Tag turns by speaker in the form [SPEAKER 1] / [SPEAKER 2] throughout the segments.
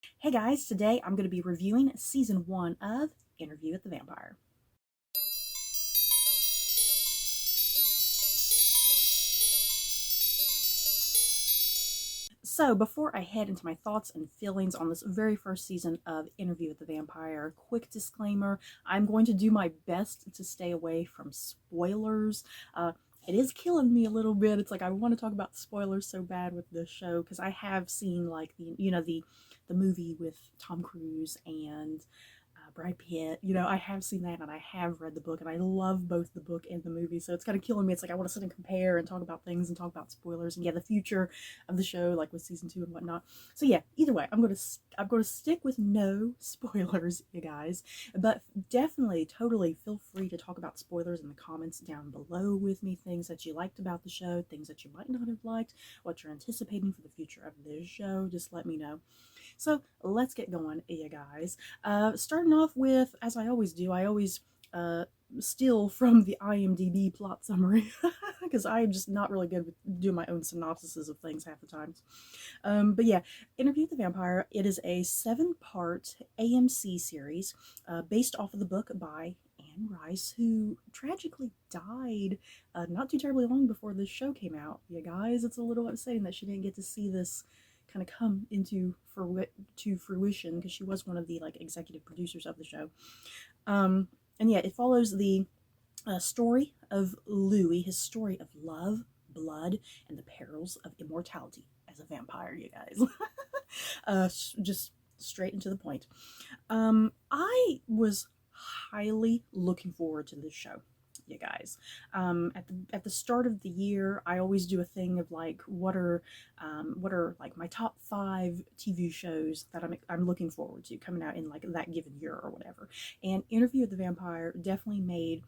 [SPEAKER 1] Hey guys, today I'm going to be reviewing season 1 of Interview with the Vampire. So, before I head into my thoughts and feelings on this very first season of Interview with the Vampire, quick disclaimer, I'm going to do my best to stay away from spoilers. It is killing me a little bit. It's like I want to talk about spoilers so bad with this show because I have seen like the movie with Tom Cruise and Brad Pitt. I have seen that and I have read the book and I love both the book and the movie. So it's kind of killing me. It's like I want to sit and compare and talk about things and talk about spoilers and the future of the show, like with season 2 and whatnot. So yeah, either way, I'm going to stick with no spoilers, you guys. But definitely, totally feel free to talk about spoilers in the comments down below with me. Things that you liked about the show, things that you might not have liked, what you're anticipating for the future of this show. Just let me know. So let's get going, you guys. Starting off with, as I always do, I always uh, steal from the IMDb plot summary because I am just not really good with doing my own synopsises of things half the times. But yeah, Interview with the Vampire. It is a 7-part AMC series based off of the book by Anne Rice, who tragically died not too terribly long before this show came out. You guys, it's a little upsetting that she didn't get to see this kind of come into fruition because she was one of the like executive producers of the show. And yeah, it follows the story of Louis, his story of love, blood, and the perils of immortality as a vampire. You guys, just straight into the point. I was highly looking forward to this show, you guys. At the start of the year, I always do a thing of like what are like my top 5 TV shows that I'm looking forward to coming out in like that given year or whatever. And Interview with the Vampire definitely made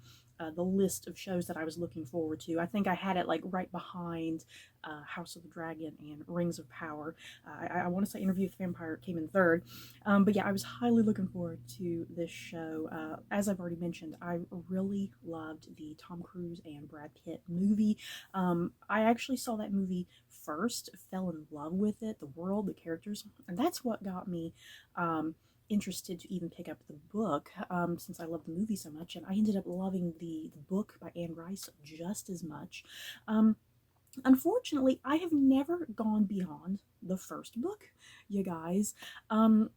[SPEAKER 1] the list of shows that I was looking forward to. I think I had it like right behind House of the Dragon and Rings of Power. I want to say Interview with the Vampire came in third. But yeah, I was highly looking forward to this show. As I've already mentioned, I really loved the Tom Cruise and Brad Pitt movie. I actually saw that movie first, fell in love with it, the world, the characters, and that's what got me interested to even pick up the book since I love the movie so much, and I ended up loving the book by Anne Rice just as much. Um, Unfortunately, I have never gone beyond the first book, you guys. I'm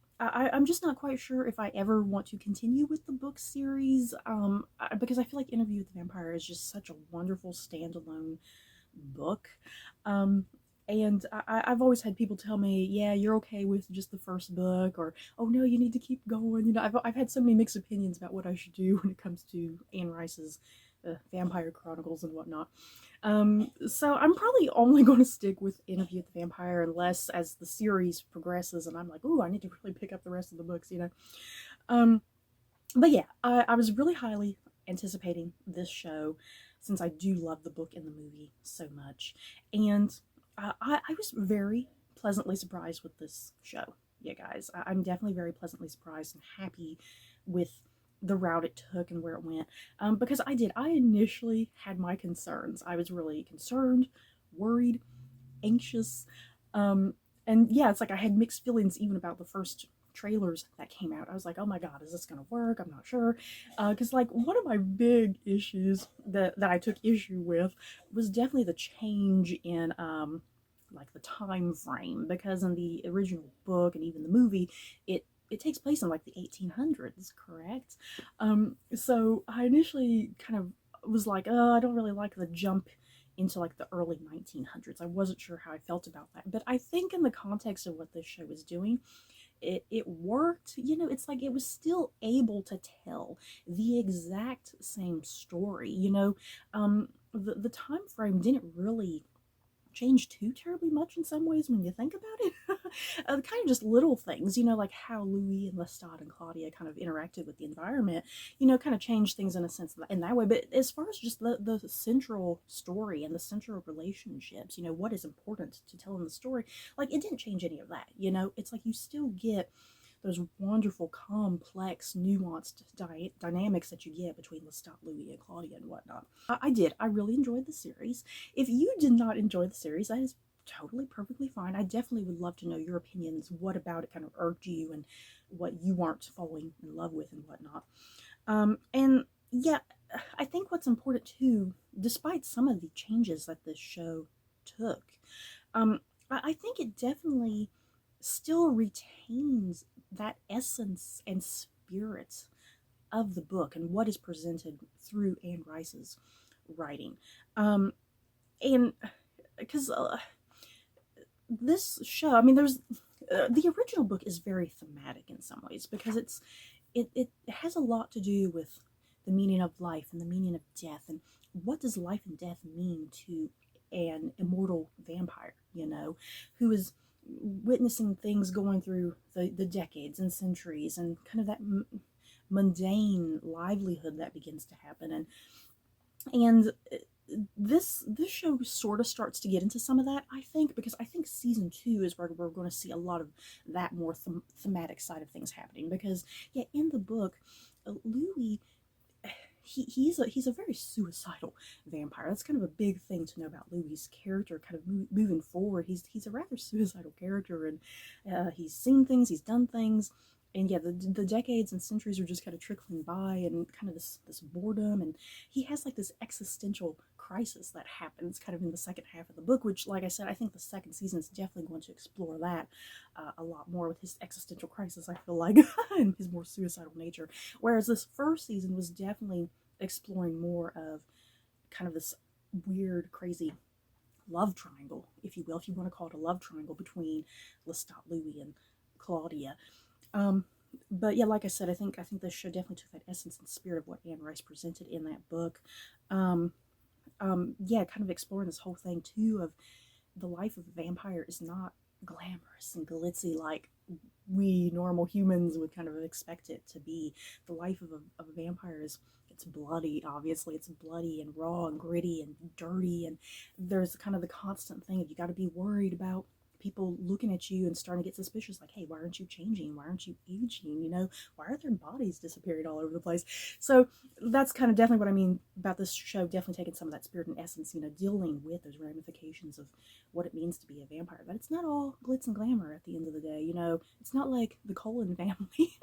[SPEAKER 1] just not quite sure if I ever want to continue with the book series because I feel like Interview with the Vampire is just such a wonderful standalone book. Um, and I've always had people tell me, yeah, you're okay with just the first book, or oh no, you need to keep going. I've had so many mixed opinions about what I should do when it comes to Anne Rice's Vampire Chronicles and whatnot. So I'm probably only going to stick with Interview with the Vampire unless as the series progresses and I'm like, ooh, I need to really pick up the rest of the books. Um, but yeah, I was really highly anticipating this show since I do love the book and the movie so much. And I was very pleasantly surprised with this show, yeah, guys. I'm definitely very pleasantly surprised and happy with the route it took and where it went. Because I initially had my concerns. I was really concerned, worried, anxious. Um, and yeah, it's like I had mixed feelings even about the first trailers that came out. I was like, oh my god, is this gonna work? I'm not sure. Because like one of my big issues that I took issue with was definitely the change in like the time frame, because in the original book and even the movie, it takes place in like the 1800s, correct? So I initially kind of was like, oh, I don't really like the jump into like the early 1900s. I wasn't sure how I felt about that, but I think in the context of what this show is doing, it worked. It's like it was still able to tell the exact same story. The time frame didn't really change too terribly much in some ways when you think about it. Kind of just little things, like how Louis and Lestat and Claudia kind of interacted with the environment, kind of changed things in a sense in that way. But as far as just the central story and the central relationships, what is important to tell in the story, like it didn't change any of that. It's like you still get those wonderful, complex, nuanced dynamics that you get between Lestat, Louis, and Claudia and whatnot. I did. I really enjoyed the series. If you did not enjoy the series, that is totally perfectly fine. I definitely would love to know your opinions. What about it kind of irked you, and what you weren't falling in love with and whatnot. And yeah, I think what's important too, despite some of the changes that this show took, um, I think it definitely still retains that essence and spirit of the book and what is presented through Anne Rice's writing. And because this show, I mean, there's the original book is very thematic in some ways, because it has a lot to do with the meaning of life and the meaning of death, and what does life and death mean to an immortal vampire, who is witnessing things going through the decades and centuries, and kind of that mundane livelihood that begins to happen. And this show sort of starts to get into some of that, I think, because I think season 2 is where we're going to see a lot of that more thematic side of things happening. Because yeah, in the book, Louis, he's a very suicidal vampire. That's kind of a big thing to know about Louis's character, kind of moving forward. He's a rather suicidal character, and he's seen things, he's done things. And yeah, the decades and centuries are just kind of trickling by, and kind of this boredom, and he has like this existential crisis that happens kind of in the second half of the book, which, like I said, I think the second season is definitely going to explore that a lot more, with his existential crisis, I feel like, and his more suicidal nature. Whereas this first season was definitely exploring more of kind of this weird, crazy love triangle, if you will, if you want to call it a love triangle, between Lestat, Louis, and Claudia. But yeah, like I said, I think this show definitely took that essence and spirit of what Anne Rice presented in that book. Yeah, kind of exploring this whole thing too of the life of a vampire is not glamorous and glitzy like we normal humans would kind of expect it to be. The life of a vampire is, it's bloody, obviously. It's bloody and raw and gritty and dirty, and there's kind of the constant thing of you got to be worried about people looking at you and starting to get suspicious, like, hey, why aren't you changing? Why aren't you aging? Why are their bodies disappearing all over the place? So that's kind of definitely what I mean about this show, definitely taking some of that spirit and essence, dealing with those ramifications of what it means to be a vampire. But it's not all glitz and glamour at the end of the day. It's not like the Cullen family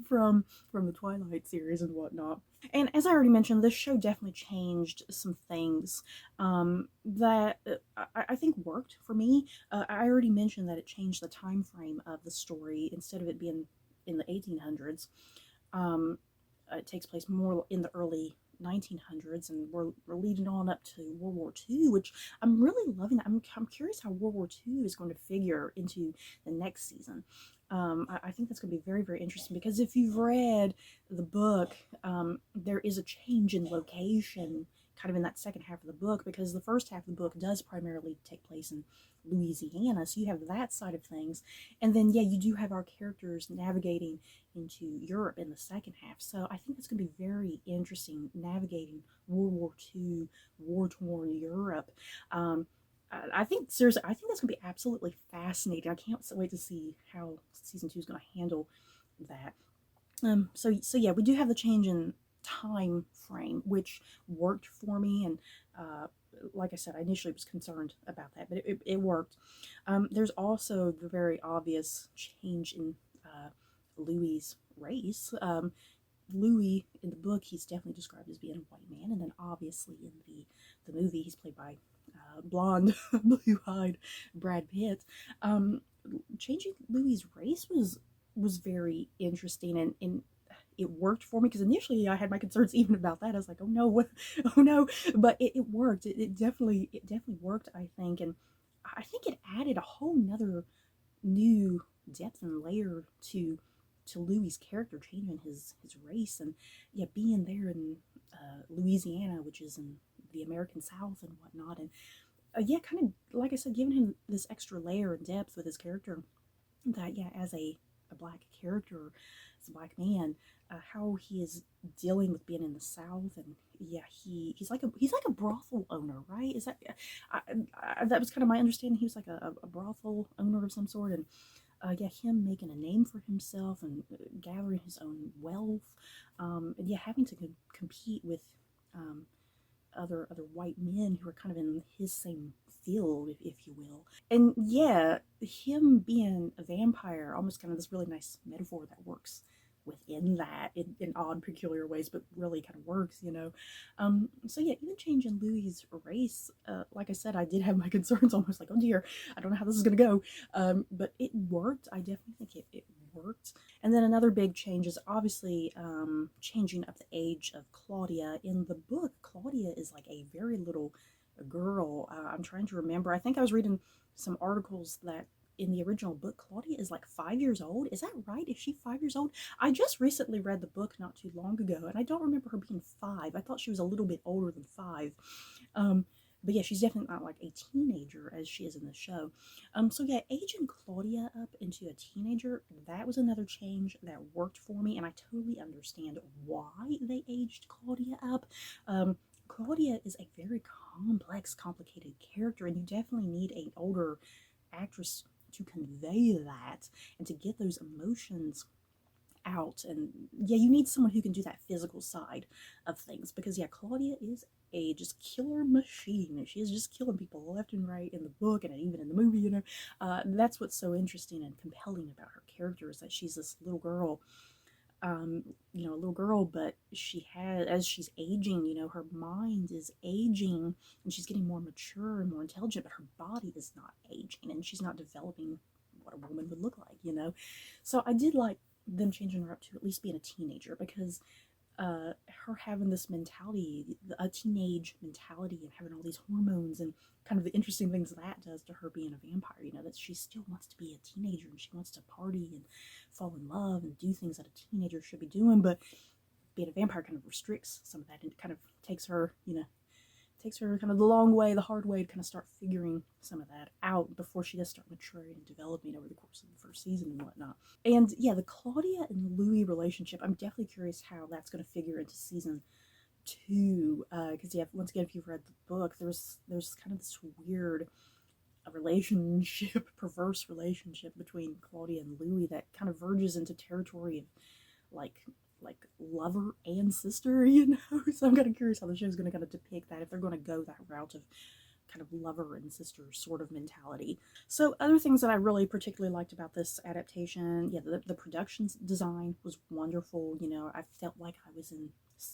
[SPEAKER 1] from the Twilight series and whatnot. And as I already mentioned, this show definitely changed some things that I think worked for me. I already mentioned that it changed the time frame of the story. Instead of it being in the 1800s, it takes place more in the early 1900s, and we're leading on up to World War II, which I'm really loving. I'm curious how World War II is going to figure into the next season. I think that's going to be very, very interesting, because if you've read the book, there is a change in location kind of in that second half of the book, because the first half of the book does primarily take place in Louisiana, so you have that side of things. And then, yeah, you do have our characters navigating into Europe in the second half. So I think it's going to be very interesting navigating World War II, war-torn Europe. I think, seriously, I think that's going to be absolutely fascinating. I can't wait to see how season 2 is going to handle that. So yeah, we do have the change in time frame, which worked for me, and like I said, I initially was concerned about that, but it worked. There's also the very obvious change in Louis's race. Louis, in the book, he's definitely described as being a white man, and then obviously in the movie, he's played by blonde, blue-eyed Brad Pitt. Changing Louis's race was very interesting, and it worked for me, because initially I had my concerns even about that. I was like, oh no, what? Oh no, but it worked. It definitely worked, I think, and I think it added a whole nother new depth and layer to Louis's character, changing his race, and yeah, being there in Louisiana, which is in the American South and whatnot, and yeah, kind of like I said, giving him this extra layer and depth with his character. That yeah, as a black character, as a black man, how he is dealing with being in the South, and yeah, he's like a brothel owner, right? Is that that was kind of my understanding? He was like a brothel owner of some sort, and yeah, him making a name for himself and gathering his own wealth, and yeah, having to compete with other white men who are kind of in his same filled, if you will. And yeah, him being a vampire, almost kind of this really nice metaphor that works within that in odd, peculiar ways, but really kind of works, you know. So yeah, even changing Louie's race, like I said, I did have my concerns, almost like, oh dear, I don't know how this is gonna go. But it worked. I definitely think it worked. And then another big change is obviously changing up the age of Claudia. In the book, Claudia is like a very little girl. I'm trying to remember. I think I was reading some articles that in the original book, Claudia is like 5 years old. Is that right? Is she 5 years old? I just recently read the book not too long ago, and I don't remember her being 5. I thought she was a little bit older than 5. But yeah, she's definitely not like a teenager as she is in the show. So yeah, aging Claudia up into a teenager, that was another change that worked for me, and I totally understand why they aged Claudia up. Claudia is a very complex, complicated character, and you definitely need an older actress to convey that and to get those emotions out. And yeah, you need someone who can do that physical side of things, because yeah, Claudia is a just killer machine. She is just killing people left and right in the book and even in the movie, you know. That's what's so interesting and compelling about her character, is that she's this little girl, you know, a little girl, but she has, as she's aging, you know, her mind is aging and she's getting more mature and more intelligent, but her body is not aging and she's not developing what a woman would look like, you know. So I did like them changing her up to at least being a teenager, because her having this mentality, a teenage mentality, and having all these hormones and kind of the interesting things that does to her being a vampire, you know, that she still wants to be a teenager and she wants to party and fall in love and do things that a teenager should be doing, but being a vampire kind of restricts some of that, and it kind of takes her, you know, takes her kind of the long way, the hard way, to kind of start figuring some of that out before she does start maturing and developing over the course of the first season and whatnot. And yeah, the Claudia and Louis relationship, I'm definitely curious how that's going to figure into season 2. Because yeah, once again, if you've read the book, there's kind of this weird relationship, perverse relationship between Claudia and Louis that kind of verges into territory of like lover and sister, you know. So I'm kind of curious how the show's going to kind of depict that, if they're going to go that route of kind of lover and sister sort of mentality. So other things that I really particularly liked about this adaptation, yeah, the production design was wonderful. You know, I felt like I was in,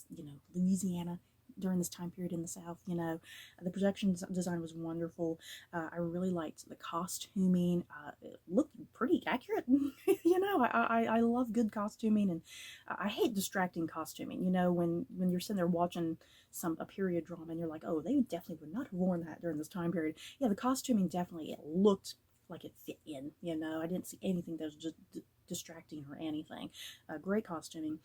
[SPEAKER 1] you know, Louisiana during this time period in the South, you know. The production design was wonderful. I really liked the costuming. It looked pretty accurate. You know, I love good costuming, and I hate distracting costuming. You know, when you're sitting there watching a period drama and you're like, oh, they definitely would not have worn that during this time period. Yeah, the costuming definitely, it looked like it fit in. You know, I didn't see anything that was just distracting or anything. Great costuming,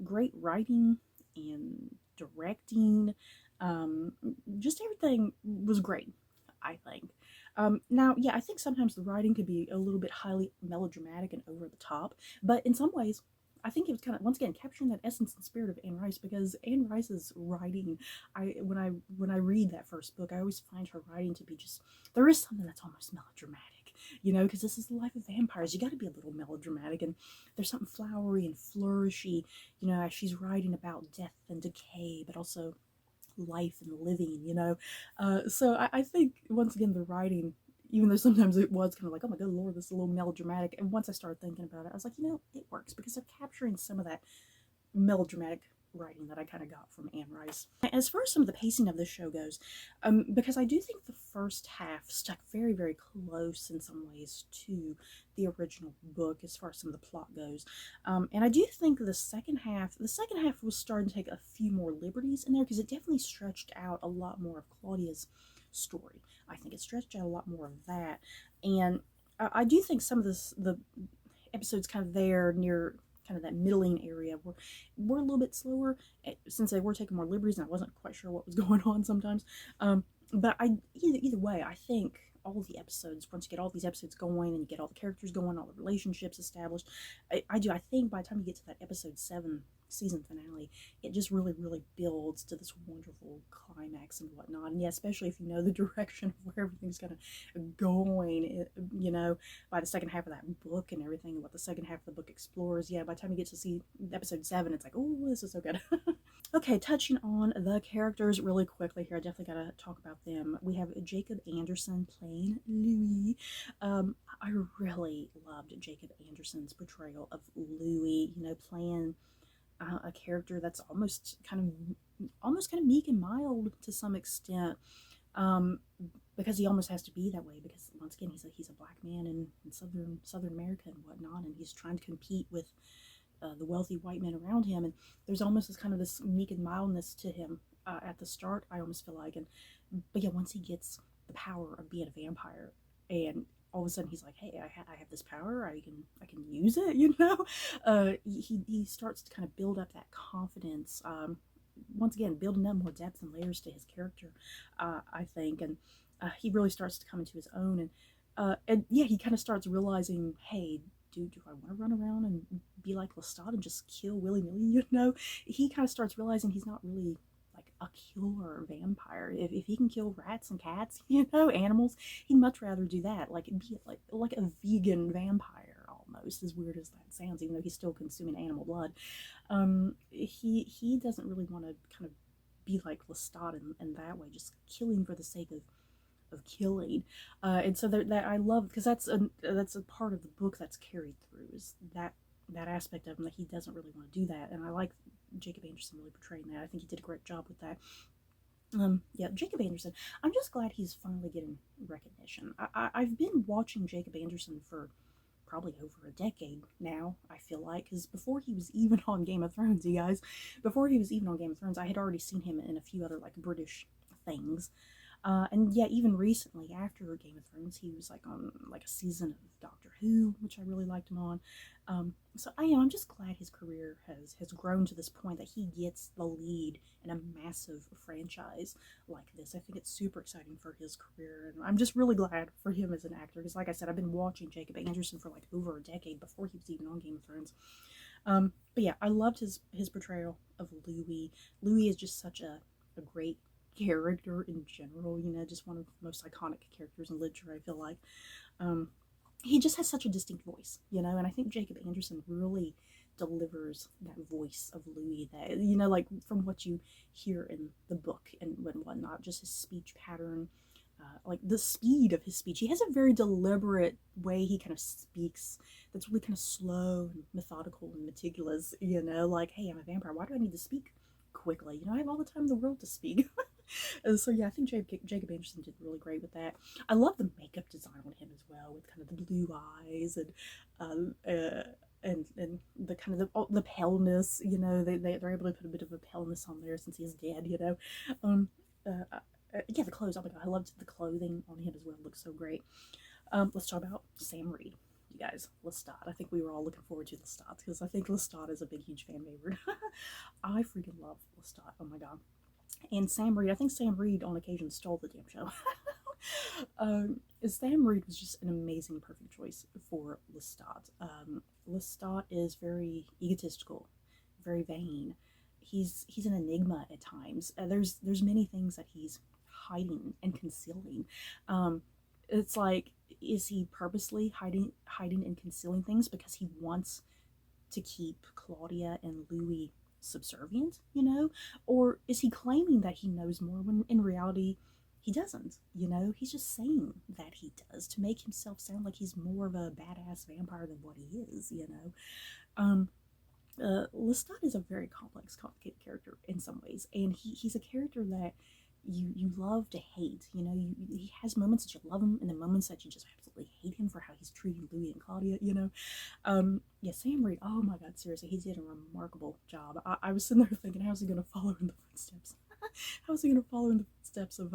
[SPEAKER 1] great writing and directing. Um, just everything was great, I think. Now, yeah, I think sometimes the writing could be a little bit highly melodramatic and over the top, but in some ways, I think it was kind of, once again, capturing that essence and spirit of Anne Rice, because Anne Rice's writing, when I read that first book, I always find her writing to be just, there is something that's almost melodramatic, you know, because this is the life of vampires. You got to be a little melodramatic, and there's something flowery and flourishy, you know, as she's writing about death and decay, but also life and living, you know. So I think, once again, the writing, even though sometimes it was kind of like, oh my good lord, this is a little melodramatic, and once I started thinking about it, I was like, you know, it works, because they're capturing some of that melodramatic writing that I kind of got from Anne Rice. As far as some of the pacing of this show goes, because I do think the first half stuck very, very close in some ways to the original book as far as some of the plot goes, and I do think the second half was starting to take a few more liberties in there, because it definitely stretched out a lot more of Claudia's story. I think it stretched out a lot more of that, and I do think some of the episodes kind of there near kind of that middling area were a little bit slower, since they were taking more liberties and I wasn't quite sure what was going on sometimes. But either way, I think all the episodes, once you get all these episodes going and you get all the characters going, all the relationships established, I think by the time you get to that episode 7 season finale, it just really, really builds to this wonderful climax and whatnot. And yeah, especially if you know the direction of where everything's kind of going, you know, by the second half of that book and everything, what the second half of the book explores, yeah, by the time you get to see episode 7, it's like, oh, this is so good. Okay, touching on the characters really quickly here. I definitely got to talk about them. We have Jacob Anderson playing Louis. I really loved Jacob Anderson's portrayal of Louis. You know, playing a character that's almost kind of meek and mild to some extent. Um, because he almost has to be that way because once again he's a black man in Southern America and whatnot, and he's trying to compete with the wealthy white men around him, and there's almost this kind of this meek and mildness to him at the start. I almost feel like, and but yeah, once he gets the power of being a vampire, and all of a sudden he's like, hey, I have this power, I can use it, you know. He starts to kind of build up that confidence. Once again, building up more depth and layers to his character, I think, and he really starts to come into his own, and yeah, he kind of starts realizing, hey, do I want to run around and be like Lestat and just kill willy nilly? You know, he kind of starts realizing he's not really like a killer vampire. If he can kill rats and cats, you know, animals, he'd much rather do that. Like be like a vegan vampire almost, as weird as that sounds, even though he's still consuming animal blood. He doesn't really want to kind of be like Lestat in that way, just killing for the sake of killing, and so that I love, because that's a part of the book that's carried through, is that aspect of him, that he doesn't really want to do that, and I like Jacob Anderson really portraying that. I think he did a great job with that. Yeah, Jacob Anderson. I'm just glad he's finally getting recognition. I've been watching Jacob Anderson for probably over a decade now, I feel like, because before he was even on Game of Thrones, you guys, before he was even on Game of Thrones, I had already seen him in a few other like British things. And yeah, even recently after Game of Thrones, he was like on like a season of Doctor Who, which I really liked him on. So I'm just glad his career has grown to this point that he gets the lead in a massive franchise like this. I think it's super exciting for his career, and I'm just really glad for him as an actor, because like I said, I've been watching Jacob Anderson for like over a decade before he was even on Game of Thrones. But yeah, I loved his portrayal of Louis. Louis is just such a great character in general, you know, just one of the most iconic characters in literature, I feel like. Um, he just has such a distinct voice, you know, and I think Jacob Anderson really delivers that voice of Louis, that, you know, like from what you hear in the book and whatnot, just his speech pattern, like the speed of his speech. He has a very deliberate way he kind of speaks that's really kind of slow and methodical and meticulous, you know, like, hey, I'm a vampire. Why do I need to speak quickly? You know, I have all the time in the world to speak. So yeah, I think Jacob Anderson did really great with that. I love the makeup design on him as well, with kind of the blue eyes and and the kind of the paleness. You know, they're able to put a bit of a paleness on there since he's dead. You know, um, yeah, the clothes. Oh my god, I loved the clothing on him as well. It looks so great. Let's talk about Sam Reed. You guys, Lestat. I think we were all looking forward to Lestat, because I think Lestat is a big, huge fan favorite. I freaking love Lestat. Oh my god. And Sam Reed, I think Sam Reed on occasion stole the damn show. Sam Reed was just an amazing, perfect choice for Lestat. Lestat is very egotistical, very vain. He's an enigma at times. There's many things that he's hiding and concealing. It's like, is he purposely hiding and concealing things because he wants to keep Claudia and Louis subservient, you know? Or is he claiming that he knows more when in reality he doesn't, you know? He's just saying that he does to make himself sound like he's more of a badass vampire than what he is, you know? Um, Lestat is a very complex, complicated character in some ways, and he's a character that you love to hate. You know, he has moments that you love him, and then moments that you just absolutely hate him for how he's treating Louis and Claudia. You know, yeah, Sam Reed. Oh my God, seriously, he did a remarkable job. I was sitting there thinking, how's he gonna follow in the footsteps? How's he gonna follow in the footsteps of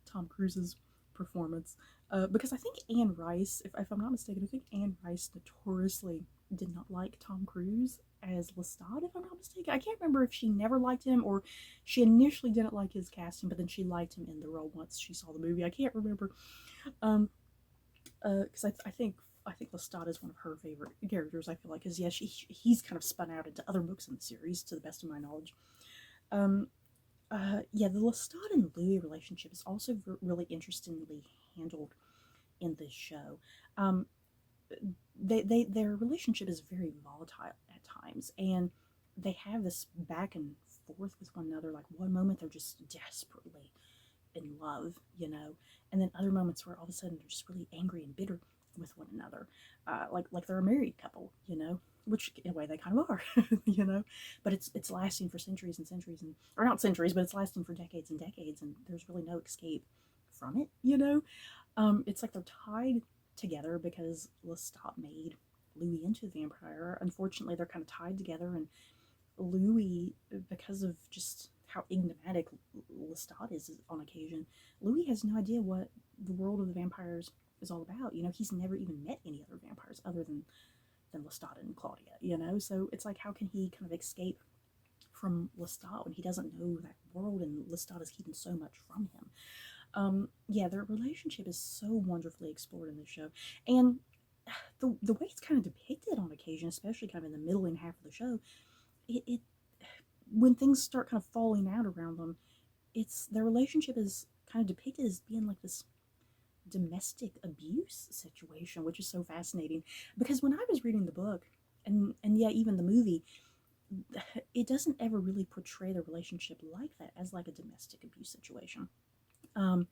[SPEAKER 1] Tom Cruise's performance? Because I think Anne Rice, if I'm not mistaken, I think Anne Rice notoriously did not like Tom Cruise as Lestat, if I'm not mistaken. I can't remember if she never liked him or she initially didn't like his casting, but then she liked him in the role once she saw the movie. I can't remember. Because I think Lestat is one of her favorite characters. I feel like, because yeah, he's kind of spun out into other books in the series, to the best of my knowledge. Um, yeah, the Lestat and Louis relationship is also really interestingly handled in this show. Um, their relationship is very volatile at times, and they have this back and forth with one another. Like one moment they're just desperately in love, you know, and then other moments where all of a sudden they're just really angry and bitter with one another, like they're a married couple, you know, which in a way they kind of are, you know, but it's lasting for centuries and centuries, and or not centuries, but it's lasting for decades and decades, and there's really no escape from it, you know. It's like they're tied together because Lestat made Louis into a vampire. Unfortunately, they're kind of tied together, and Louis, because of just how enigmatic Lestat is on occasion, Louis has no idea what the world of the vampires is all about. You know, he's never even met any other vampires other than Lestat and Claudia, you know? So it's like, how can he kind of escape from Lestat when he doesn't know that world and Lestat is keeping so much from him? Yeah, their relationship is so wonderfully explored in this show. And the way it's kind of depicted on occasion, especially kind of in the middle and half of the show, it when things start kind of falling out around them, it's their relationship is kind of depicted as being like this domestic abuse situation, which is so fascinating. Because when I was reading the book, and yeah, even the movie, it doesn't ever really portray the relationship like that, as like a domestic abuse situation. Um,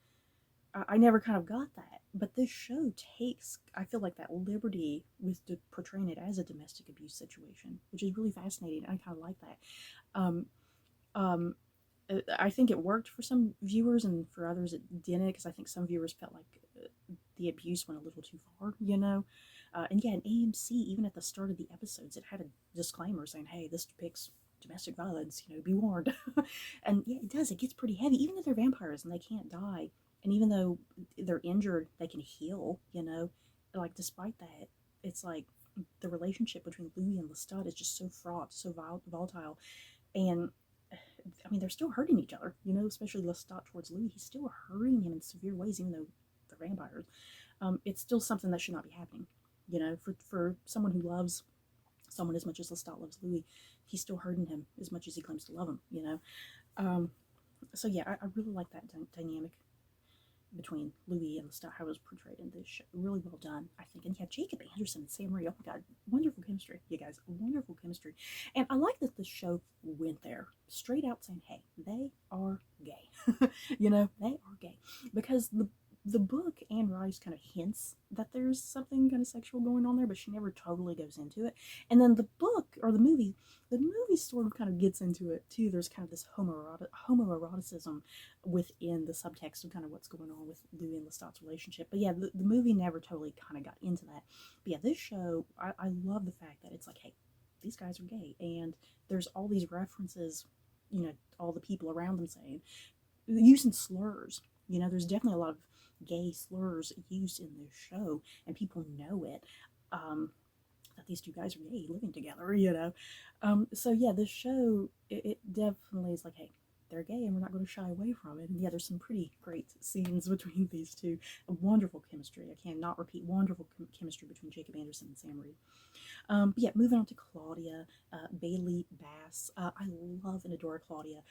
[SPEAKER 1] I never kind of got that, but this show takes, I feel like, that liberty with portraying it as a domestic abuse situation, which is really fascinating. I kind of like that. Um, um, I think it worked for some viewers, and for others it didn't, because I think some viewers felt like the abuse went a little too far, you know. And yeah, in AMC, even at the start of the episodes, it had a disclaimer saying, "Hey, this depicts domestic violence. You know, be warned." And yeah, it does. It gets pretty heavy, even though they're vampires and they can't die, and even though they're injured, they can heal. You know, like despite that, it's like the relationship between Louis and Lestat is just so fraught, so volatile, and I mean, they're still hurting each other, you know, especially Lestat towards Louis. He's still hurting him in severe ways, even though they're vampires. It's still something that should not be happening. You know, for someone who loves someone as much as Lestat loves Louis, he's still hurting him as much as he claims to love him, you know. Um, so yeah, I really like that dynamic between Louis and Lestat, how it was portrayed in this show. Really well done, I think. And yeah, Jacob Anderson and Sam Marie, oh my god, wonderful chemistry, you guys, wonderful chemistry. And I like that the show went there, straight out saying, hey, they are gay. You know, they are gay. Because the book, Anne Rice kind of hints that there's something kind of sexual going on there, but she never totally goes into it. And then the book, or the movie sort of kind of gets into it too. There's kind of this homoeroticism within the subtext of kind of what's going on with Louis and Lestat's relationship. But yeah, the movie never totally kind of got into that. But yeah, this show, I love the fact that it's like, hey, these guys are gay. And there's all these references, you know, all the people around them saying, using slurs. You know, there's definitely a lot of gay slurs used in this show, and people know it. That these two guys are gay living together, you know. So yeah, this show, it definitely is like, hey, they're gay and we're not going to shy away from it. And yeah, there's some pretty great scenes between these two. A wonderful chemistry. I cannot repeat, wonderful chemistry between Jacob Anderson and Sam Reed. But yeah, moving on to Claudia, Bailey Bass. I love and adore Claudia.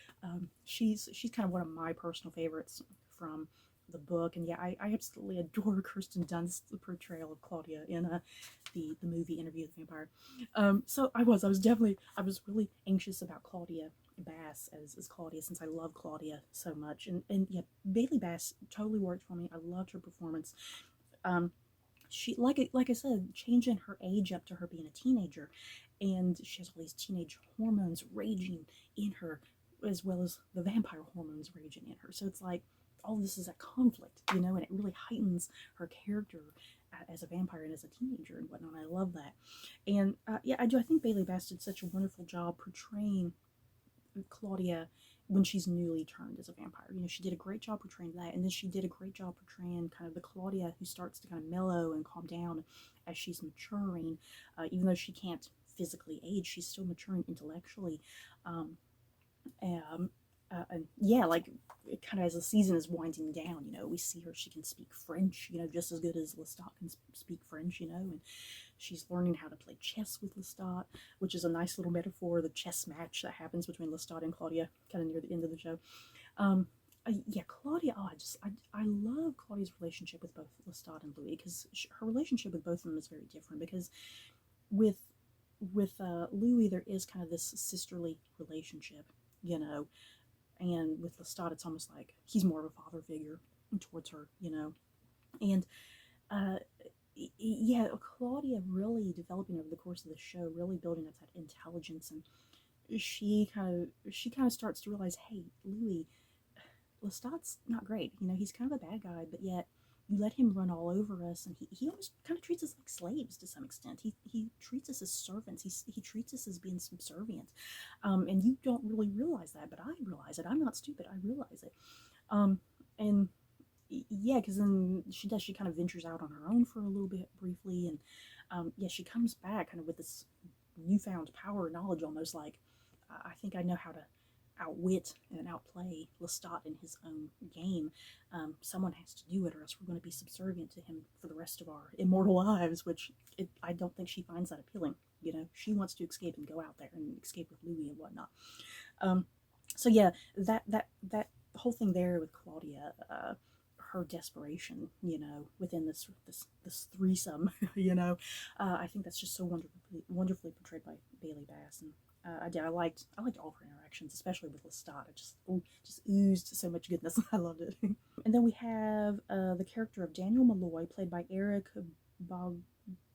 [SPEAKER 1] She's kind of one of my personal favorites from the book, and yeah, I absolutely adore Kirsten Dunst's portrayal of Claudia in the movie Interview with the Vampire. So I was really anxious about Claudia Bass as Claudia, since I love Claudia so much, and yeah, Bailey Bass totally worked for me. I loved her performance. She, like I said, changing her age up to her being a teenager, and she has all these teenage hormones raging in her, as well as the vampire hormones raging in her. So it's like all this is a conflict, you know, and it really heightens her character as a vampire and as a teenager and whatnot. I love that. And yeah, I do. I think Bailey Bass did such a wonderful job portraying Claudia when she's newly turned as a vampire. You know, she did a great job portraying that, and then she did a great job portraying kind of the Claudia who starts to kind of mellow and calm down as she's maturing. Even though she can't physically age, she's still maturing intellectually. Um, and yeah, like kind of as the season is winding down, you know, we see her, she can speak French, you know, just as good as Lestat can speak French, you know, and she's learning how to play chess with Lestat, which is a nice little metaphor, the chess match that happens between Lestat and Claudia kind of near the end of the show. Yeah, Claudia, I love Claudia's relationship with both Lestat and Louis, because her relationship with both of them is very different, because with Louis there is kind of this sisterly relationship, you know. And with Lestat, it's almost like he's more of a father figure towards her, you know. And uh, yeah, Claudia really developing over the course of the show, really building up that intelligence, and she kind of starts to realize, hey, Louis, Lestat's not great. You know, he's kind of a bad guy, but yet you let him run all over us, and he almost kind of treats us like slaves to some extent. He treats us as servants. He treats us as being subservient, and you don't really realize that, but I realize it. I'm not stupid. I realize it, and yeah, because then she kind of ventures out on her own for a little bit briefly, and yeah, she comes back kind of with this newfound power and knowledge, almost like I think I know how to outwit and outplay Lestat in his own game. Someone has to do it, or else we're going to be subservient to him for the rest of our immortal lives, which I don't think she finds that appealing. You know, she wants to escape and go out there and escape with Louis and whatnot. Um, so yeah, that whole thing there with Claudia, her desperation, you know, within this threesome, you know, I think that's just so wonderfully portrayed by Bailey Bass, and I liked all of her interactions, especially with Lestat. It just oozed so much goodness. I loved it. And then we have the character of Daniel Malloy, played by Eric Bogosian.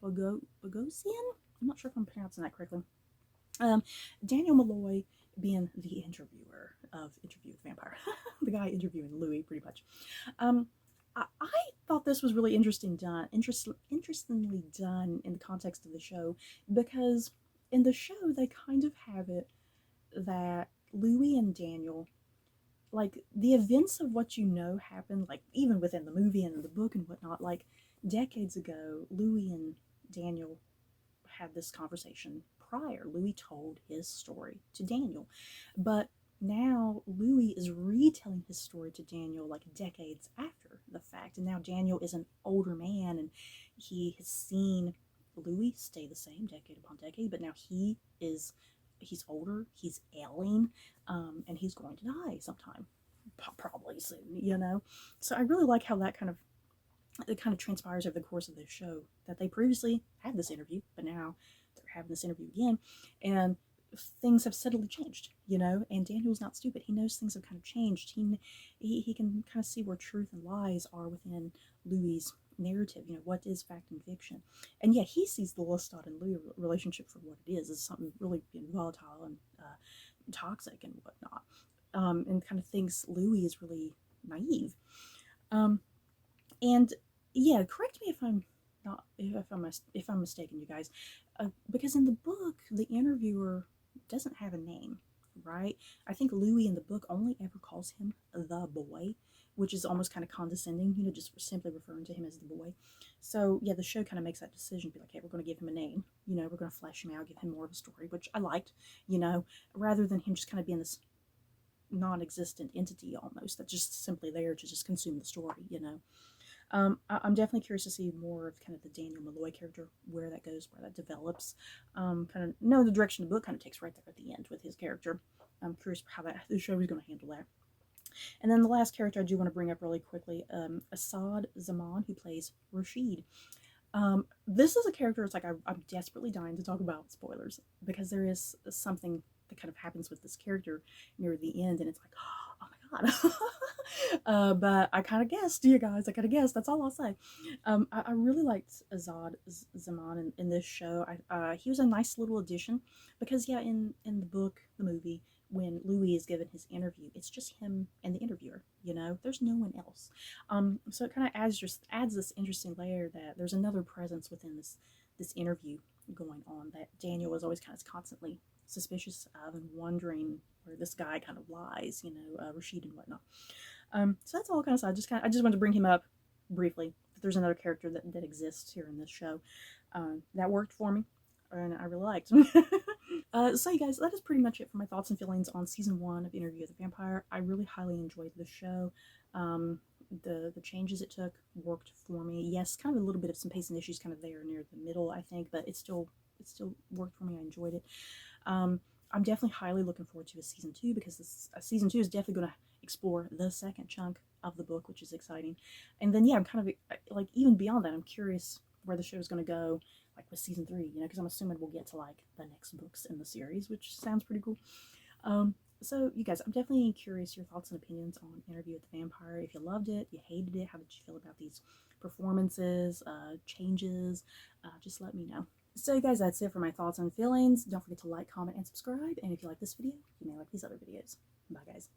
[SPEAKER 1] I'm not sure if I'm pronouncing that correctly. Daniel Malloy being the interviewer of Interview with the Vampire, the guy interviewing Louis, pretty much. I thought this was really interestingly done in the context of the show, because in the show they kind of have it that Louis and Daniel, like the events of what you know happened, like even within the movie and the book and whatnot, like decades ago, Louis and Daniel had this conversation prior. Louis told his story to Daniel, but now Louis is retelling his story to Daniel like decades after the fact, and now Daniel is an older man, and he has seen Louis stay the same decade upon decade, but now he's older, he's ailing, and he's going to die sometime, probably soon, you know. So I really like how that kind of transpires over the course of this show, that they previously had this interview, but now they're having this interview again, and things have subtly changed, you know. And Daniel's not stupid. He knows things have kind of changed. He can kind of see where truth and lies are within Louis's narrative. You know, what is fact and fiction. And yeah, he sees the Lestat and Louis relationship for what it is something really volatile and toxic and whatnot, and kind of thinks Louis is really naive. And yeah, correct me if I'm mistaken, you guys, because in the book the interviewer doesn't have a name, right? I think Louis in the book only ever calls him the boy, which is almost kind of condescending, you know, just simply referring to him as the boy. So yeah, the show kind of makes that decision, be like, hey, we're going to give him a name, you know, we're going to flesh him out, give him more of a story, which I liked, you know, rather than him just kind of being this non-existent entity almost that's just simply there to just consume the story, you know. I'm definitely curious to see more of kind of the Daniel Malloy character, where that goes, where that develops. Kind of know the direction the book kind of takes right there at the end with his character. I'm curious how the show is going to handle that. And then the last character I do want to bring up really quickly, Asad Zaman, who plays Rashid. This is a character, it's like I'm desperately dying to talk about spoilers, because there is something that kind of happens with this character near the end, and it's like, oh my god. But I kind of guessed, you guys. I kind of guessed. That's all I'll say. I really liked Azad Zaman in this show. He was a nice little addition, because yeah, in the book, the movie, when Louis is given his interview, it's just him and the interviewer. You know, there's no one else. So it kind of adds this interesting layer that there's another presence within this interview going on, that Daniel is always kind of constantly suspicious of and wondering where this guy kind of lies, you know, Rashid and whatnot. So that's all kind of sad. I just wanted to bring him up briefly. There's another character that exists here in this show that worked for me, and I really liked. So you guys, that is pretty much it for my thoughts and feelings on season 1 of Interview with the Vampire. I really highly enjoyed the show. The changes it took worked for me. Yes, kind of a little bit of some pacing issues kind of there near the middle, I think, but it still worked for me. I enjoyed it. I'm definitely highly looking forward to a season 2, because this season 2 is definitely going to explore the second chunk of the book, which is exciting. And then yeah, I'm kind of like, even beyond that, I'm curious where the show is going to go, like with season 3, you know, because I'm assuming we'll get to like the next books in the series, which sounds pretty cool. So, you guys, I'm definitely curious your thoughts and opinions on Interview with the Vampire. If you loved it, you hated it, how did you feel about these performances, changes? Just let me know. So, you guys, that's it for my thoughts and feelings. Don't forget to like, comment, and subscribe. And if you like this video, you may like these other videos. Bye, guys.